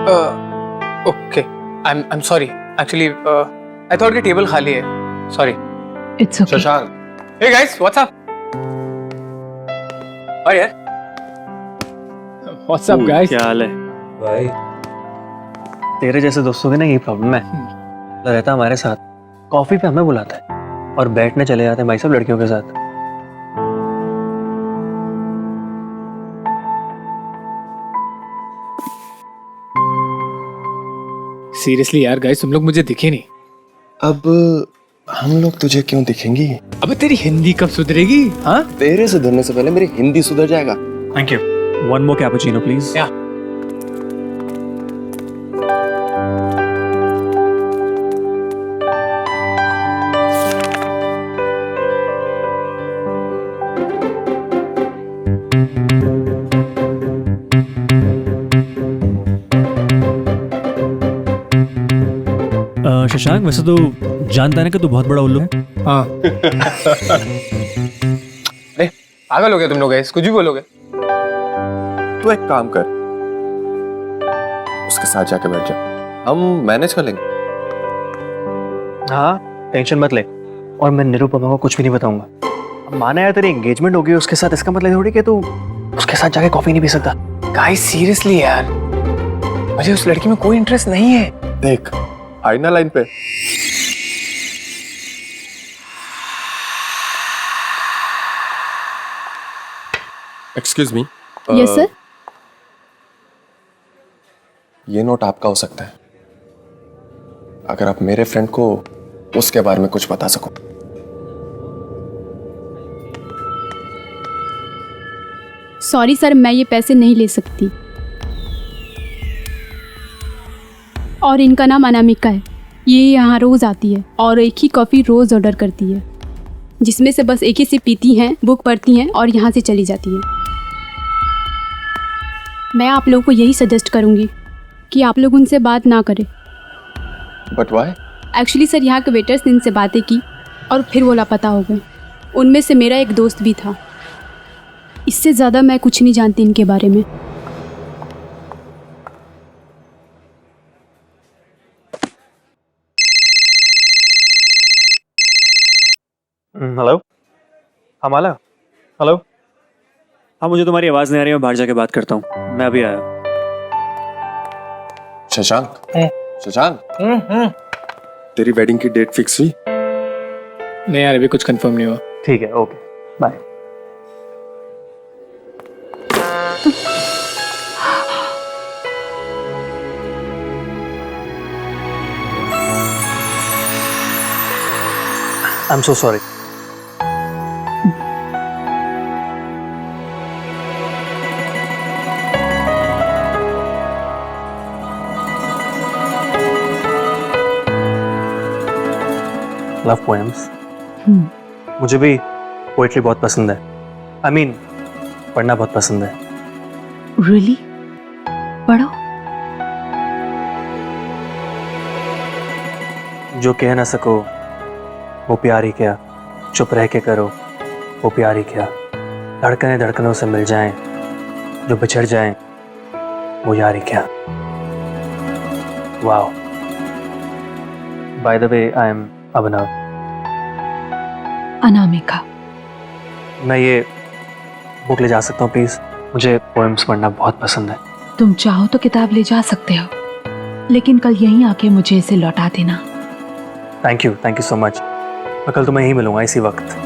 Okay, I'm sorry. Actually, I thought कि table खाली है. Sorry. It's okay. Shashank, Hey guys, what's up? और यार. What's up guys? क्या हाल है भाई तेरे जैसे दोस्तों की ना यही प्रॉब्लम है. रहता हमारे साथ, कॉफी पे हमें बुलाता है और बैठने चले जाते हैं भाई सब लड़कियों के साथ. Seriously यार guys, तुम लोग मुझे दिखे नहीं. अब हम लोग तुझे क्यों दिखेंगी? अबे तेरी हिंदी कब सुधरेगी? हाँ? तेरे सुधरने से पहले मेरी हिंदी सुधर जाएगा. Thank you. One more cappuccino please. Yeah. Shashank, वैसे तो जानता है ना कि तू बहुत बड़ा उल्लू है. हाँ. अरे पागल हो गए तुम लोग guys, कुछ भी बोलोगे. तू एक काम कर, उसके साथ जाके बैठ जा, हम मैनेज कर लेंगे. हाँ, टेंशन मत ले. और मैं निरुपमा को कुछ भी नहीं बताऊंगा. अब माना यार तेरी एंगेजमेंट होगी उसके साथ, इसका मतलब थोड़ी कि तू उसके साथ जाके कॉफी नहीं पी सकता. Guys, seriously यार, मुझे उस लड़की में कोई इंटरेस्ट नहीं है. देख आई ना लाइन पे. Excuse me. Yes sir. ये नोट आपका हो सकता है, अगर आप मेरे फ्रेंड को उसके बारे में कुछ बता सको. सॉरी सर, मैं ये पैसे नहीं ले सकती. और इनका नाम अनामिका है. ये यहाँ रोज़ आती है और एक ही कॉफ़ी रोज़ ऑर्डर करती है, जिसमें से बस एक ही सिप पीती हैं, बुक पढ़ती हैं और यहाँ से चली जाती है. मैं आप लोगों को यही सजेस्ट करूँगी कि आप लोग उनसे बात ना करें. But why? एक्चुअली सर, यहाँ के वेटर्स ने इनसे बातें की और फिर वो लापता हो गए. उनमें से मेरा एक दोस्त भी था. इससे ज़्यादा मैं कुछ नहीं जानती इनके बारे में. हेलो. हाँ माला. हेलो. हाँ, मुझे तुम्हारी आवाज़ नहीं आ रही है, मैं बाहर जाके बात करता हूँ. मैं अभी आया. शशांक, शशांक, तेरी वेडिंग की डेट फिक्स हुई? नहीं यार, अभी कुछ कंफर्म नहीं हुआ. ठीक है, okay, bye. I am so sorry. Love poems. मुझे भी पोएट्री बहुत पसंद है. आई मीन पढ़ना बहुत पसंद है. रियली? पढ़ो. जो कह ना सको वो प्यार ही क्या, चुप रह के करो वो प्यार ही क्या. धड़कने धड़कनों से मिल जाएं, जो बिछड़ जाएं वो यार ही क्या. Wow. By the way, I am Abhinav. Anamika. मैं ये बुक ले जा सकता हूँ प्लीज? मुझे पोएम्स पढ़ना बहुत पसंद है. तुम चाहो तो किताब ले जा सकते हो, लेकिन कल यहीं आके मुझे इसे लौटा देना. Thank you so much. मैं कल तुम्हें यहीं मिलूंगा इसी वक्त.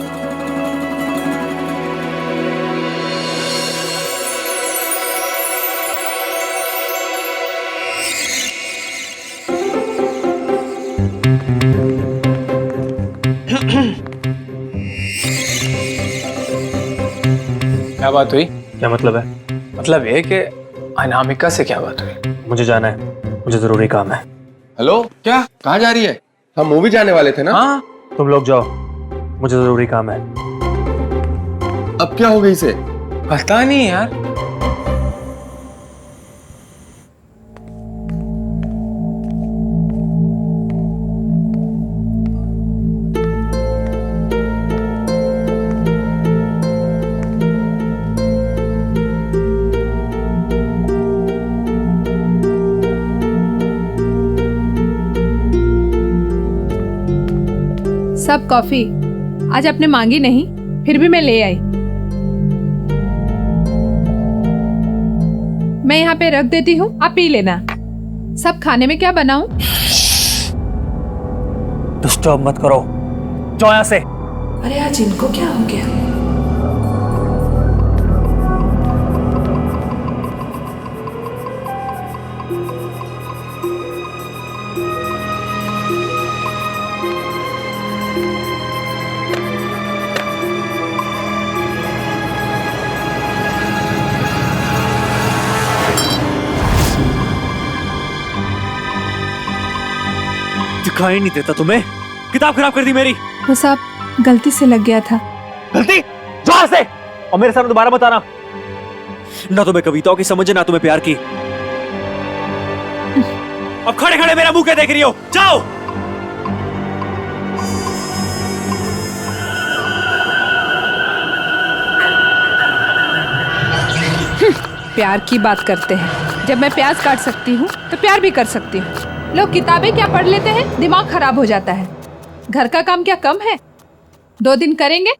क्या बात हुई? क्या मतलब है? मतलब ये कि अनामिका से क्या बात हुई? मुझे जाना है, मुझे जरूरी काम है. हेलो, क्या कहाँ जा रही है? हम मूवी जाने वाले थे ना. हाँ, तुम लोग जाओ, मुझे जरूरी काम है. अब क्या हो गई इसे? पता नहीं यार. सब कॉफी आज आपने मांगी नहीं, फिर भी मैं ले आई। मैं यहाँ पे रख देती हूँ, आप पी लेना। सब खाने में क्या बनाऊं? डिस्टर्ब मत करो, जाओ यहाँ से। अरे आज इनको क्या हो गया? दिखाई नहीं देता तुम्हें? किताब खराब कर दी मेरी। वो सब गलती से लग गया था। गलती? जोर से! और मेरे सामने दोबारा बताना। ना तुम्हें कविताओं की समझ है, ना तुम्हें प्यार की। अब खड़े खड़े मेरा मुंह क्या देख रही हो? जाओ! प्यार की बात करते हैं। जब मैं प्याज काट सकती हूँ तो प्यार भी कर सकती हूँ। लोग किताबें क्या पढ़ लेते हैं, दिमाग खराब हो जाता है। घर का काम क्या कम है? 2 दिन करेंगे,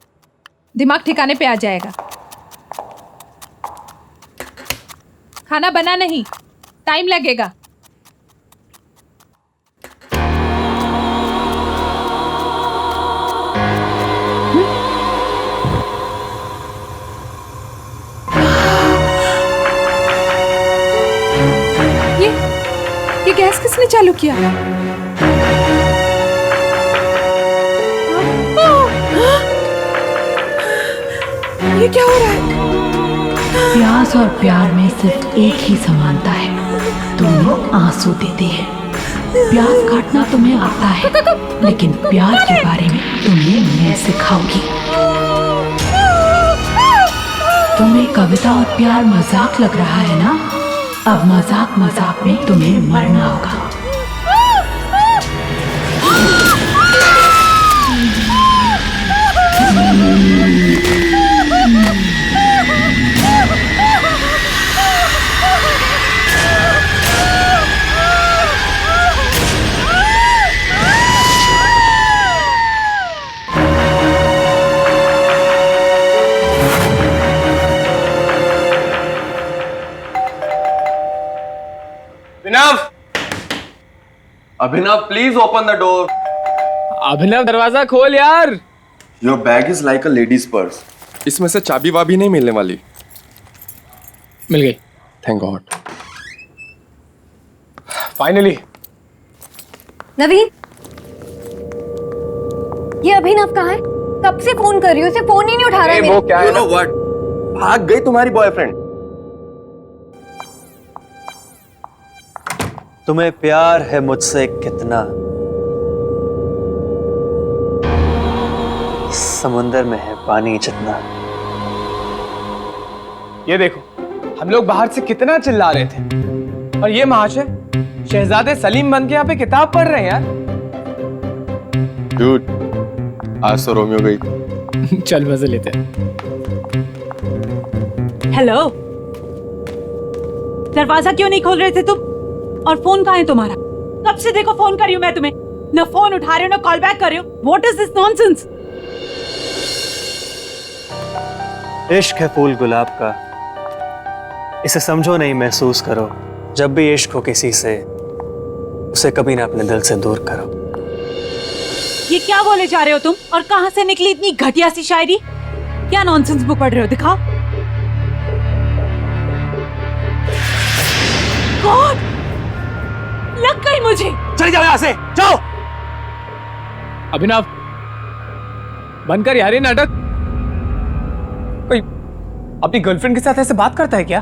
दिमाग ठिकाने पे आ जाएगा। खाना बना नहीं, टाइम लगेगा। ये गैस किसने चालू किया? ये क्या हो रहा है? प्यास और प्यार में सिर्फ एक ही समानता है, दोनों आंसू देते हैं। प्याज काटना तुम्हें आता है, लेकिन प्यार के बारे में तुम्हें मैं सिखाऊंगी। तुम्हें कविता और प्यार मजाक लग रहा है ना? अब मजाक मजाक में तुम्हें मरना होगा। अभिनव, प्लीज ओपन द डोर। अभिनव दरवाजा खोल यार। Your bag is like a ladies purse. इसमें से चाबी वाबी नहीं मिलने वाली। मिल गई, थैंक गॉड। फाइनली। नवीन, ये अभिनव कहाँ है? कब से फोन कर रही हूँ, उसे फोन ही नहीं उठा रहा है। वो क्या है? You know what? भाग गई तुम्हारी बॉयफ्रेंड। तुम्हें प्यार है मुझसे कितना? समुंदर में है पानी जितना। ये देखो, हम लोग बाहर से कितना चिल्ला रहे थे, और ये महाशय शहजादे सलीम बन के यहाँ पे किताब पढ़ रहे हैं यार। Dude, आज तो रोमियो गई। चल मजे लेते हैं। हेलो, दरवाजा क्यों नहीं खोल रहे थे तुम? और फोन कहाँ है तुम्हारा? कब से देखो फोन कर रही हूँ मैं तुम्हें, ना फोन उठा रहे हो ना कॉल बैक कर रहे हो। What is this nonsense? इश्क है फूल गुलाब का, इसे समझो नहीं महसूस करो। जब भी इश्क हो किसी से, उसे कभी ना अपने दिल से दूर करो। ये क्या बोले जा रहे हो तुम? और कहाँ से निकली इतनी घटिया सी शायरी? क्या नॉनसेंस बुक पढ़ रहे हो? दिखाओ। गॉड, लग गई मुझे। चले जाओ यहाँ से, जाओ। अभिनव, बंद कर यार ये नाटक। कोई अपनी गर्लफ्रेंड के साथ ऐसे बात करता है क्या?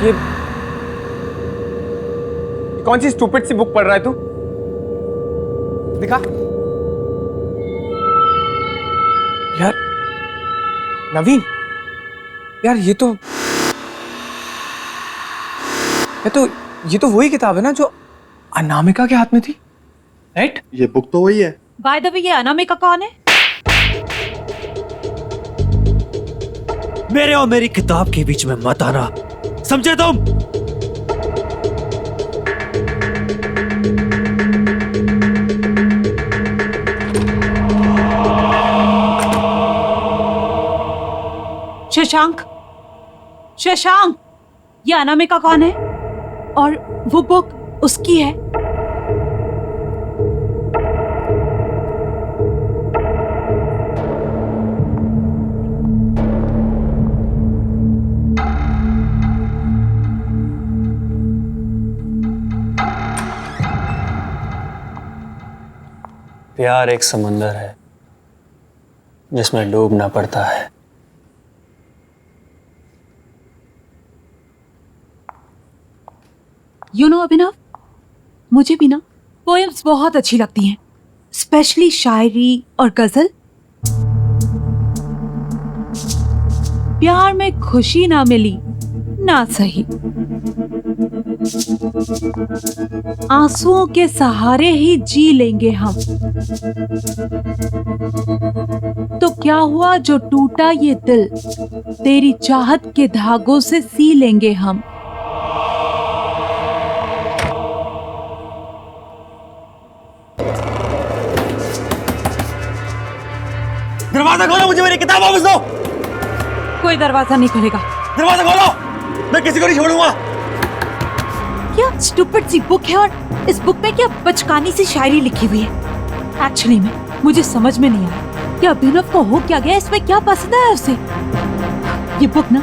ये कौन सी स्टूपिड सी बुक पढ़ रहा है तू? दिखा यार। नवीन यार, ये तो वही किताब है ना जो अनामिका के हाथ में थी, राइट? ये बुक तो वही है। बाय द वे, ये अनामिका कौन है? मेरे और मेरी किताब के बीच में मत आना, समझे तुम? शशांक, शशांक, ये अनामिका कौन है? और वो बुक उसकी है? प्यार एक समंदर है जिसमें डूबना पड़ता है। अभिनव, मुझे भी ना पोएम्स बहुत अच्छी लगती हैं, स्पेशली शायरी और गजल। प्यार में खुशी ना मिली ना सही, आंसुओं के सहारे ही जी लेंगे हम। तो क्या हुआ जो टूटा ये दिल, तेरी चाहत के धागों से सी लेंगे हम। दरवाजा खोलो, मुझे मेरी किताब वापस दो। कोई दरवाजा नहीं खुलेगा। दरवाजा खोलो, मैं किसी को नहीं छोड़ूंगा। क्या स्टूपिड सी बुक है, और इस बुक में क्या बचकानी सी शायरी लिखी हुई है। एक्चुअली में मुझे समझ में नहीं आया कि अभिनव को हो क्या गया, इसमें क्या पसंद है उसे। ये बुक ना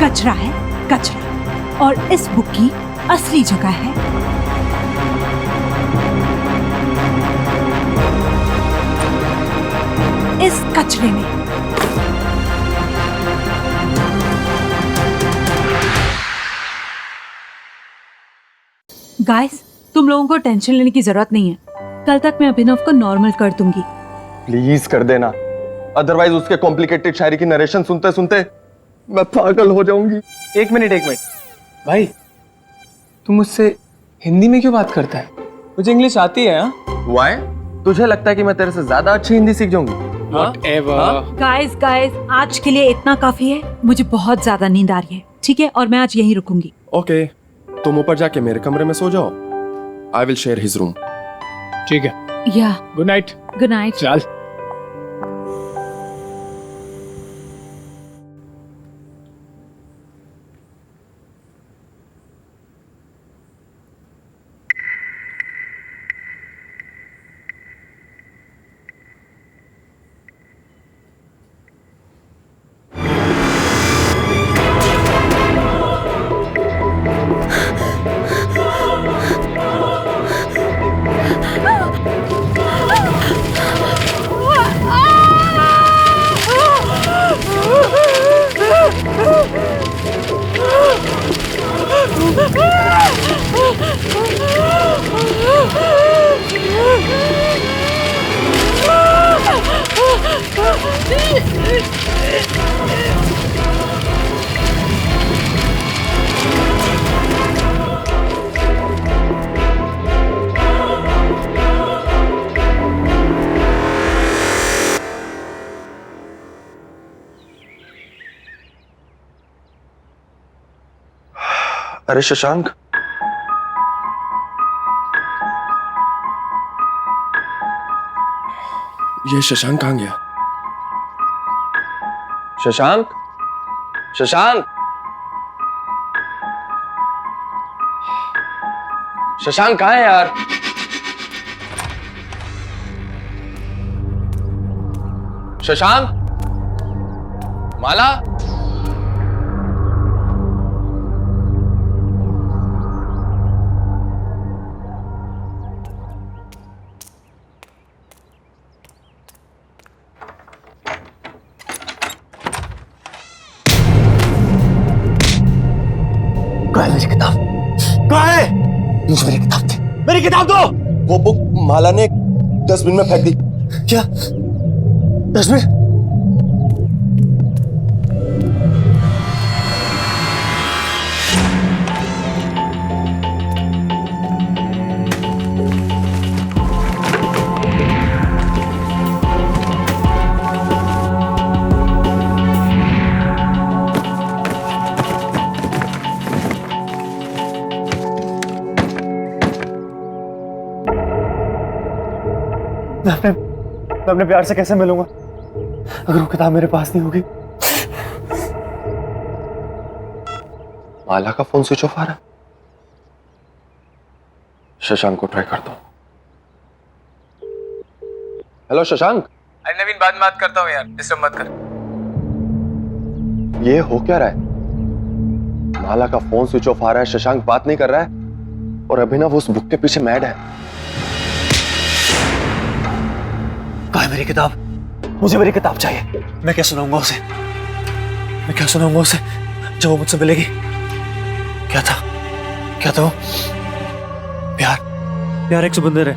कचरा है, कचरा। और इस बुक की असली जगह है इस कचरे में। गाइस, तुम लोगों को टेंशन लेने की जरूरत नहीं है। कल तक मैं अभिनव को नॉर्मल कर दूंगी। प्लीज कर देना, अदरवाइज उसके कॉम्प्लिकेटेड शायरी की नरेशन सुनते सुनते मैं पागल हो जाऊंगी। एक मिनट भाई, तुम मुझसे हिंदी में क्यों बात करता है? मुझे इंग्लिश आती है। वाई? तुझे लगता है कि मैं तेरे से ज्यादा अच्छी हिंदी सीख जाऊंगी? गाइस, आज के लिए इतना काफी है। मुझे बहुत ज्यादा नींद आ रही है, ठीक है? और मैं आज यहीं रुकूंगी। ओके, तुम ऊपर जाके मेरे कमरे में सो जाओ। I will share his room. ठीक है। या गुड नाइट। Good night. चल। अरे शशांक, ये शशांक कहाँ गया? शशांक, शशांक, शशांक कहाँ है यार? शशांक, माला, मेरी किताब कहाँ है? मुझे मेरी किताब दे। मेरी किताब दो। वो बुक माला ने डस्टबिन में फेंक दी। क्या डस्टबिन? मैं अपने प्यार से कैसे मिलूंगा अगर वो किताब मेरे पास नहीं होगी? माला का फोन स्विच ऑफ आ रहा है। शशांक को ट्राई करता हूं। हेलो शशांक। अरे नवीन, बाद में बात करता हूँ यार, डिस्टर्ब मत कर। ये हो क्या रहा है? माला का फोन स्विच ऑफ आ रहा है, शशांक बात नहीं कर रहा है और अभिनव उस बुक के पीछे मैड है। कहाँ है मेरी किताब? मुझे मेरी किताब चाहिए। मैं क्या सुनाऊंगा उसे? मैं क्या सुनाऊंगा उसे जब वो मुझसे मिलेगी? क्या था वो? प्यार एक समंदर है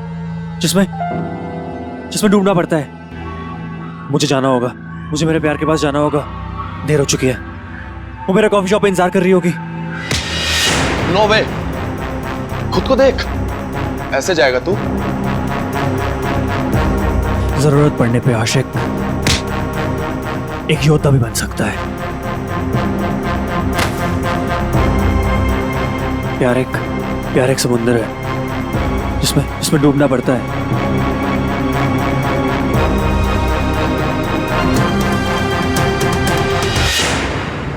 जिसमें डूबना पड़ता है। मुझे जाना होगा, मुझे मेरे प्यार के पास जाना होगा। देर हो चुकी है, वो मेरे कॉफी शॉप पे इंतजार कर रही होगी। नो वे, खुद को देख, ऐसे जाएगा तू? जरूरत पड़ने पे आशिक एक योद्धा भी बन सकता है। प्यार एक समुद्र है जिसमें डूबना पड़ता है।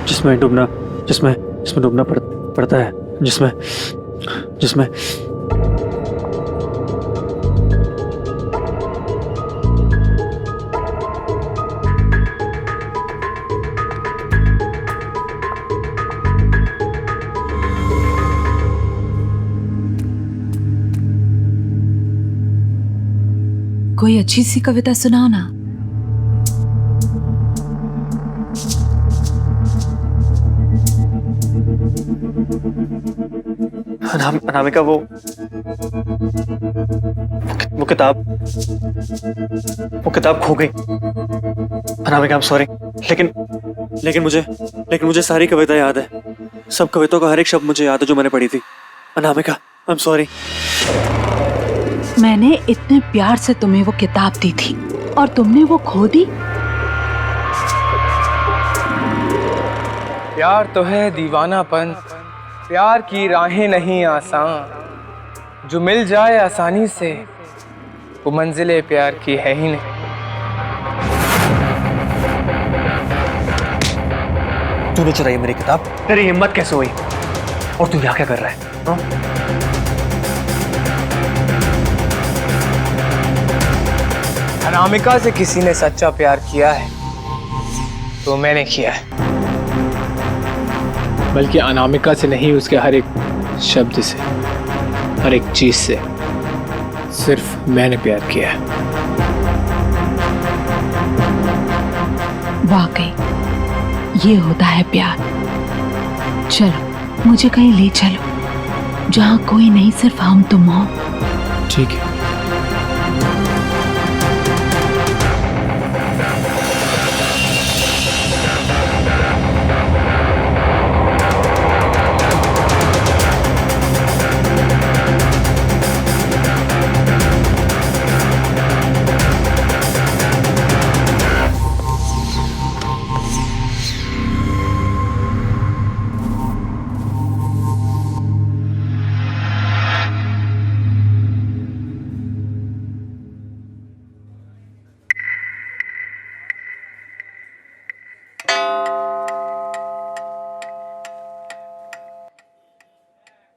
जिसमें डूबना पड़ता है, जिसमें कोई अच्छी सी कविता सुनाओ ना। अनामिका, वो किताब खो गई। अनामिका, आई एम सॉरी, लेकिन मुझे सारी कविता याद है। सब कविताओं का हर एक शब्द मुझे याद है जो मैंने पढ़ी थी। Anamika, I am sorry. मैंने इतने प्यार से तुम्हें वो किताब दी थी और तुमने वो खो दी। प्यार तो है दीवानापन, प्यार की राहें नहीं आसान। जो मिल जाए आसानी से वो मंजिले प्यार की है ही नहीं। तूने चुराई मेरी किताब? तेरी हिम्मत कैसे हुई? और तू यहाँ क्या कर रहा है? अनामिका से किसी ने सच्चा प्यार किया है तो मैंने किया है, बल्कि अनामिका से नहीं, उसके हर एक शब्द से, हर एक चीज से सिर्फ मैंने प्यार किया है। वाकई ये होता है प्यार। चलो मुझे कहीं ले चलो जहाँ कोई नहीं, सिर्फ हम तुम हो। ठीक है।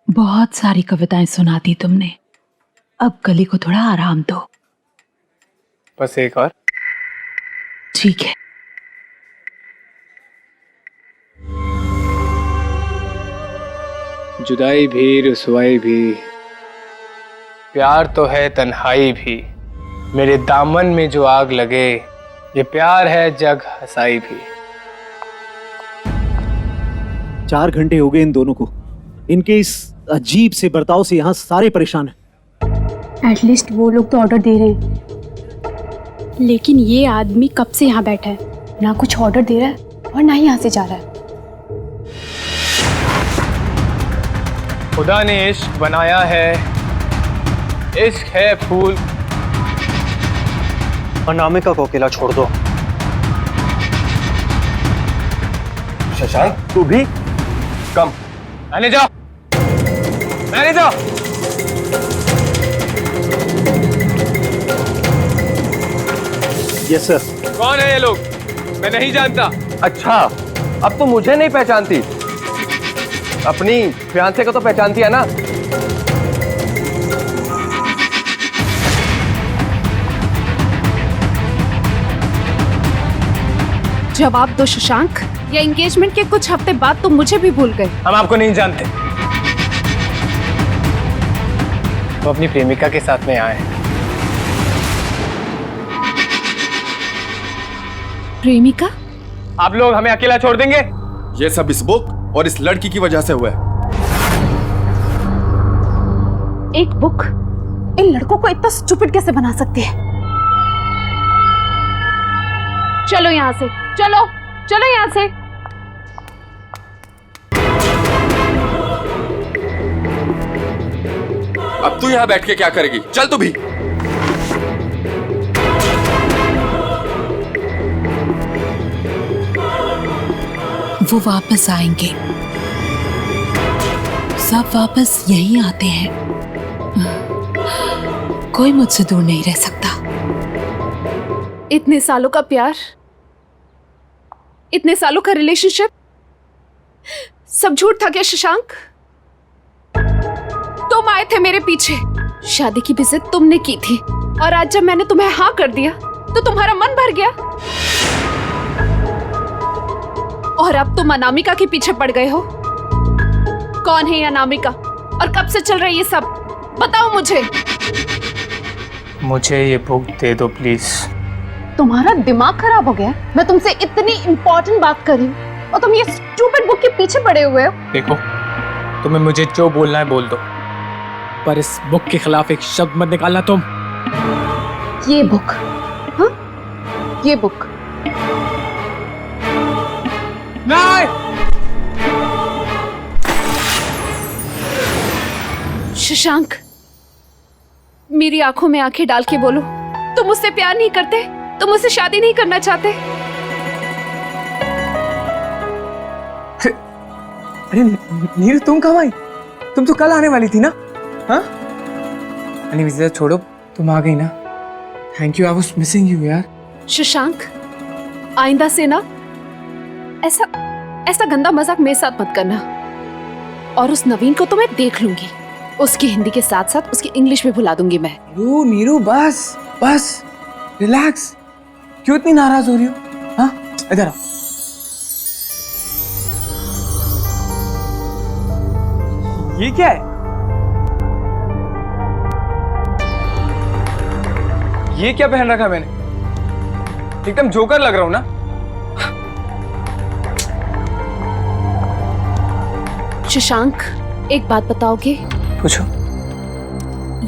बहुत सारी कविताएं सुना दी तुमने, अब गले को थोड़ा आराम दो। बस एक और। ठीक है। जुदाई भी, रुसवाई भी, प्यार तो है तन्हाई भी। मेरे दामन में जो आग लगे, ये प्यार है जग हंसाई भी। 4 घंटे हो गए इन दोनों को। इनके इस अजीब से बर्ताव से यहाँ सारे परेशान हैं। एटलीस्ट वो लोग तो ऑर्डर दे रहे हैं, लेकिन ये आदमी कब से यहाँ बैठा है, ना कुछ ऑर्डर दे रहा है और ना ही यहाँ से जा रहा है। खुदा ने इश्क बनाया है, इश्क है फूल। अनामिका को अकेला छोड़ दो। शशांक, तू भी कम। मैंने जाओ। Yes sir. कौन है ये लोग? मैं नहीं जानता। अच्छा, अब तो मुझे नहीं पहचानती। अपनी फियांसे को तो पहचानती है ना? जवाब दो शशांक, या एंगेजमेंट के कुछ हफ्ते बाद तुम मुझे भी भूल गए। हम आपको नहीं जानते। वो अपनी प्रेमिका के साथ में आए। प्रेमिका? आप लोग हमें अकेला छोड़ देंगे? ये सब इस बुक और इस लड़की की वजह से हुआ है। एक बुक इन लड़कों को इतना स्टूपिड कैसे बना सकती है? चलो यहाँ से, चलो चलो यहाँ से। अब तू यहाँ बैठ के क्या करेगी? चल तू भी। वो वापस आएंगे, सब वापस यहीं आते हैं। कोई मुझसे दूर नहीं रह सकता। इतने सालों का प्यार, इतने सालों का रिलेशनशिप, सब झूठ था क्या शशांक? तुम आए थे मेरे पीछे, शादी की भी जिद तुमने की थी, और आज जब मैंने तुम्हें हाँ कर दिया तो तुम्हारा मन भर गया, और अब तुम अनामिका के पीछे पड़ गए हो। कौन है ये अनामिका और कब से चल रही है ये सब? बताओ मुझे। मुझे ये बुक दे दो प्लीज। तुम्हारा दिमाग खराब हो गया? मैं तुमसे इतनी इंपॉर्टेंट बात कर रही हूँ और तुम ये स्टूपिड बुक के पीछे पड़े हुए हो। देखो, तुम्हें मुझे जो बोलना है बोल दो, पर इस बुक के खिलाफ एक शब्द मत निकालना तुम। ये बुक? हाँ, ये बुक? नहीं! शशांक, मेरी आंखों में आंखें डाल के बोलो, तुम मुझसे प्यार नहीं करते? तुम मुझसे शादी नहीं करना चाहते? अरे नीरू, तुम कब आई? तुम तो कल आने वाली थी ना? हाँ? अरे विजय छोड़ो, तुम आ गई ना। Thank you, I was missing you यार। शशांक, आइंदा से ना ऐसा गंदा मजाक मेरे साथ मत करना। और उस नवीन को तो मैं देख लूंगी, उसकी हिंदी के साथ साथ उसकी इंग्लिश भी भुला दूंगी मैं। नीरू बस बस, रिलैक्स। क्यों इतनी नाराज हो रही हो? हाँ, इधर आओ। ये क्या है? ये क्या पहन रखा मैंने? एकदम जोकर लग रहा हूं ना? शशांक, एक बात बताओगे? पूछो।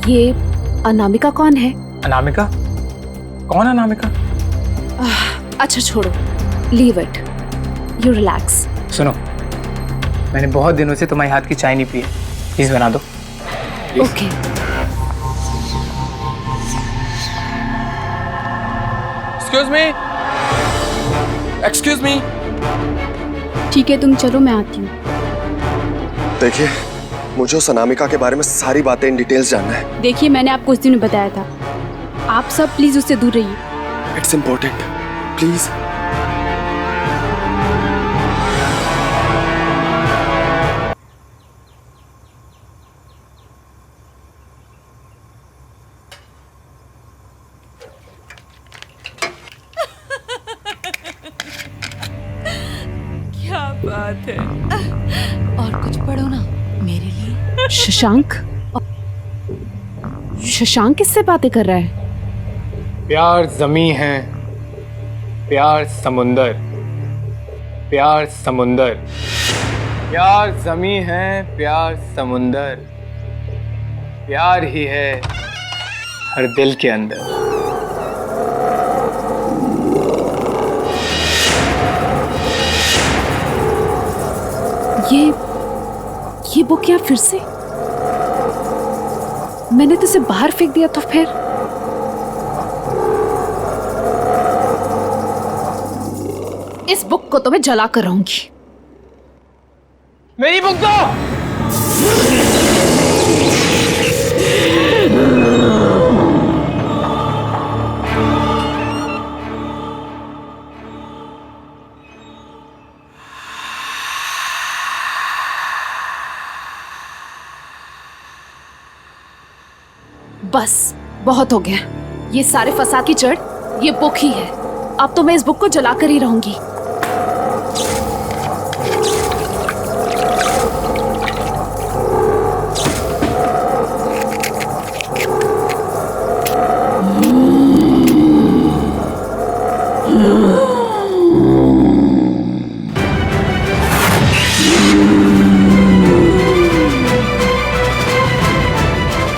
ये अनामिका कौन है? अनामिका? कौन अनामिका? अच्छा छोड़ो, लीव इट, यू रिलैक्स। सुनो, मैंने बहुत दिनों से तुम्हारे हाथ की चाय नहीं पी है, प्लीज बना दो। ओके। Excuse me. ठीक है, तुम चलो, मैं आती हूँ। देखिए, मुझे उस अनामिका के बारे में सारी बातें इन डिटेल्स जानना है। देखिए, मैंने आपको उस दिन बताया था, आप सब प्लीज उससे दूर रहिए। It's important, please. क्या बात है। और कुछ पढ़ो ना मेरे लिए। शशांक? शशांक किससे बातें कर रहा है? प्यार जमी है, प्यार समुंदर, प्यार समुंदर, प्यार जमी है, प्यार समुंदर, प्यार ही है हर दिल के अंदर। ये बुक क्या फिर से? मैंने तो इसे बाहर फेंक दिया तो फिर? इस बुक को तो मैं जला कर रहूंगी। मेरी बुक दो। बस बहुत हो गया। ये सारे फसाद की जड़ ये बुक ही है। अब तो मैं इस बुक को जलाकर ही रहूंगी।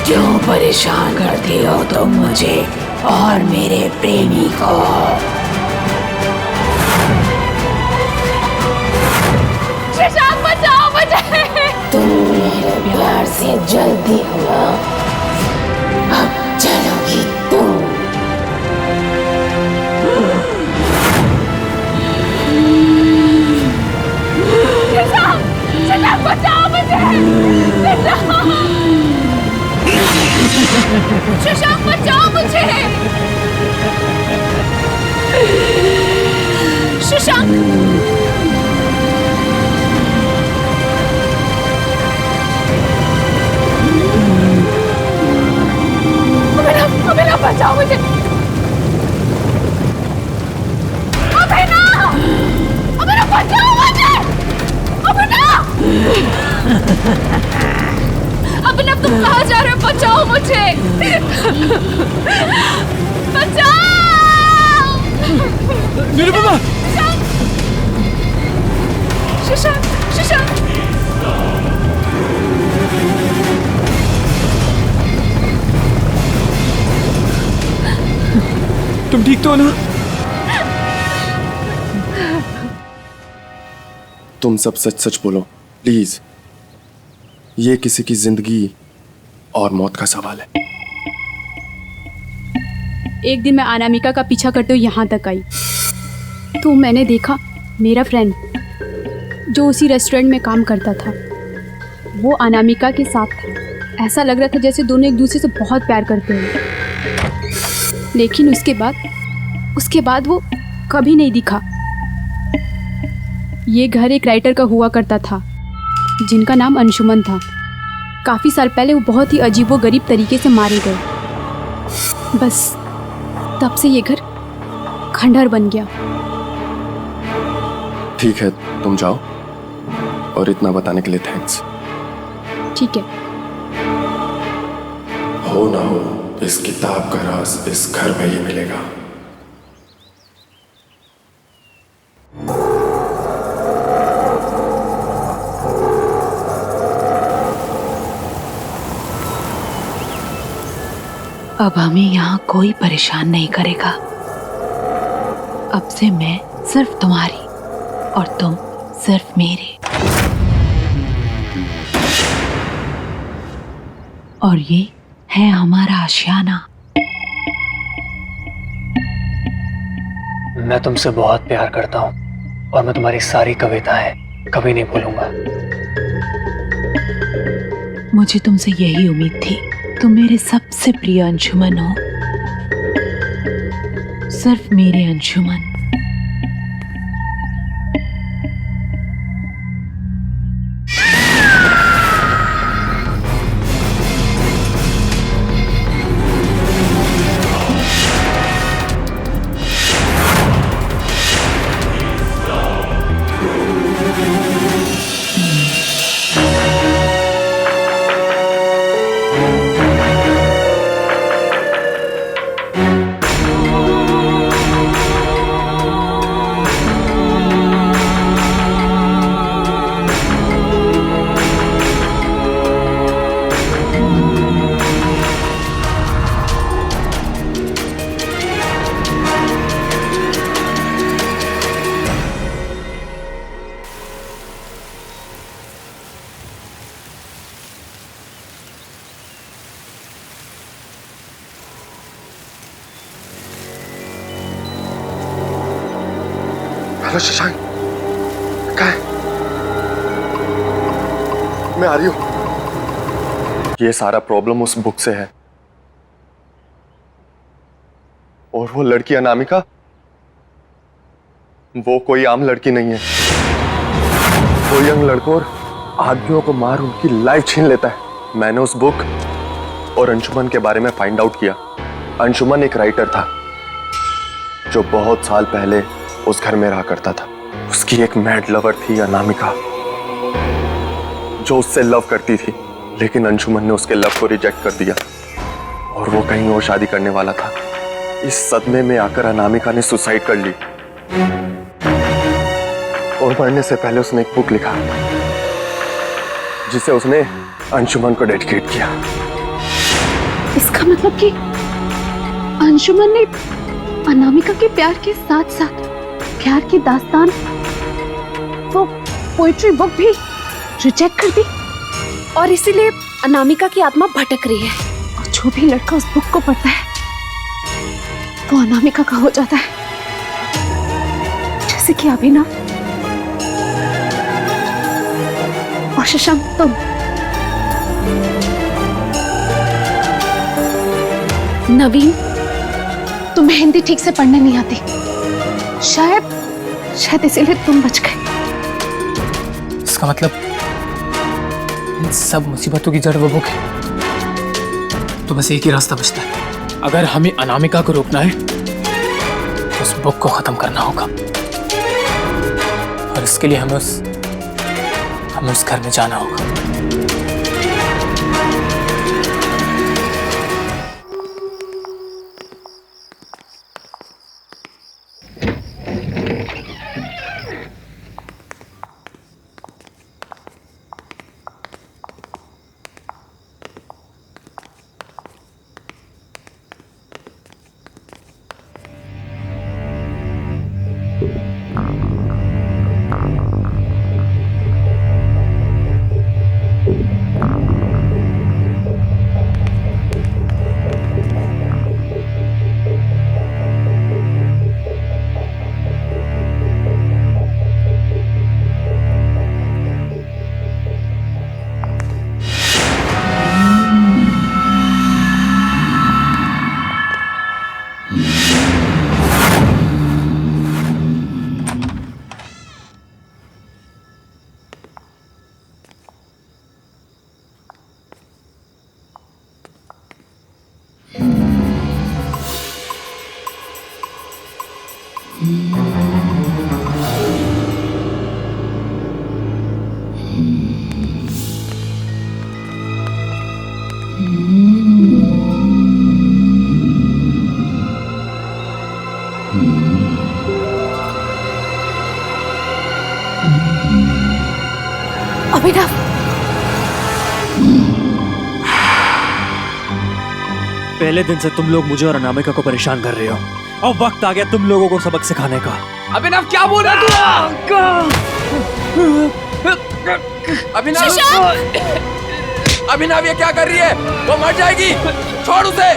क्यों परेशान करती हो तुम मुझे और मेरे प्रेमी को? शशांक बचाओ मुझे। तुम मेरे प्यार से जल्दी हो, अब चलोगी तुम। शशांक बचाओ मुझे। शशांक बचाओ मुझे। शशांक अभिनव बचाओ मुझे। अभिनव बचाओ मुझे। अभिनव तुम कहाँ जा रहे हो? बचाओ मुझे। बचाओ। निरुपमा! शशांक शशांक तुम ठीक तो हो ना? तुम सब सच सच बोलो प्लीज। ये किसी की जिंदगी और मौत का सवाल है। एक दिन मैं अनामिका का पीछा करते हुए यहाँ तक आई तो मैंने देखा मेरा फ्रेंड जो उसी रेस्टोरेंट में काम करता था वो अनामिका के साथ था। ऐसा लग रहा था जैसे दोनों एक दूसरे से बहुत प्यार करते हैं। लेकिन उसके बाद वो कभी नहीं दिखा। ये घर एक राइटर का हुआ करता था जिनका नाम अंशुमन था। काफ़ी साल पहले वो बहुत ही अजीबोगरीब तरीके से मारे गए। बस तब से ये घर खंडहर बन गया। ठीक है तुम जाओ और इतना बताने के लिए थैंक्स। ठीक है। हो ना हो इस किताब का राज इस घर में ही मिलेगा। अब हमें यहाँ कोई परेशान नहीं करेगा। अब से मैं सिर्फ तुम्हारी और तुम सिर्फ मेरे। और ये है हमारा आशियाना। मैं तुमसे बहुत प्यार करता हूँ और मैं तुम्हारी सारी कविताएं कभी नहीं भूलूंगा। मुझे तुमसे यही उम्मीद थी। तुम मेरे सबसे प्रिय अंशुमन हो, सिर्फ मेरे अंशुमन। हेलो शशांक, कहाँ है? मैं आ रही हूं। ये सारा प्रॉब्लम उस बुक से है और वो लड़की अनामिका वो कोई आम लड़की नहीं है। वो यंग लड़कों और आदमियों को मार उनकी लाइफ छीन लेता है। मैंने उस बुक और अंशुमन के बारे में फाइंड आउट किया। अंशुमन एक राइटर था जो बहुत साल पहले उस घर में रहा करता था। उसकी एक मैड लवर थी अनामिका, जो उससे लव करती थी, लेकिन अंशुमन ने उसके लव को रिजेक्ट कर दिया और वो कहीं और शादी करने वाला था। इस सदमे में आकर अनामिका ने सुसाइड कर ली और मरने से पहले उसने एक बुक लिखा जिसे उसने अंशुमन को डेडिकेट किया। इसका मतलब कि अंशुमन ने अनामिका के प्यार के साथ साथ प्यार की दास्तान, वो पोइट्री बुक भी रिजेक्ट कर दी और इसीलिए अनामिका की आत्मा भटक रही है। और जो भी लड़का उस बुक को पढ़ता है वो अनामिका का हो जाता है, जैसे कि अभिनव और शशांक तुम। नवीन, तुम्हें हिंदी ठीक से पढ़ने नहीं आती, शायद इसीलिए तुम बच गए। इसका मतलब इन सब मुसीबतों की जड़ वो बुक है। तो बस एक ही रास्ता बचता है, अगर हमें अनामिका को रोकना है तो उस बुक को खत्म करना होगा और इसके लिए हमें उस घर में जाना होगा। अभिनव, पहले दिन से तुम लोग मुझे और अनामिका को परेशान कर रहे हो। अब वक्त आ गया तुम लोगों को सबक सिखाने का। अभिनव, क्या बोल रहा तू? अभिनव, ये क्या कर रही है? वो मर जाएगी, छोड़ उसे।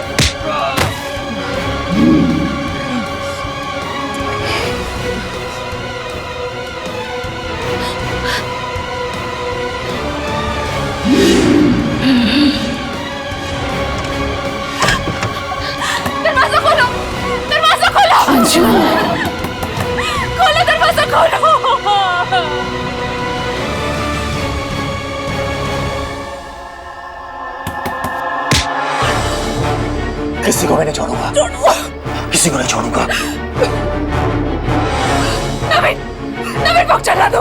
दरवाजा खोलो, दरवाजा खोलो। खोलो दरवाजा, खोलो। किसी को मैं नहीं छोड़ूंगा, किसी को नहीं छोड़ूंगा। नवीन को चला दो।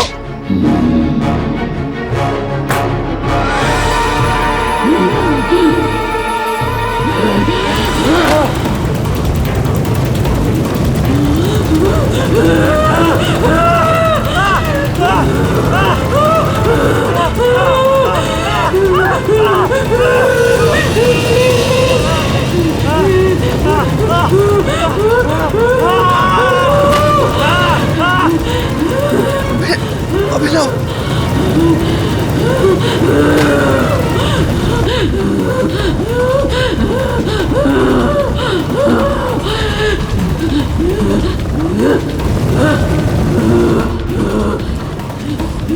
अभिनव,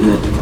Yeah.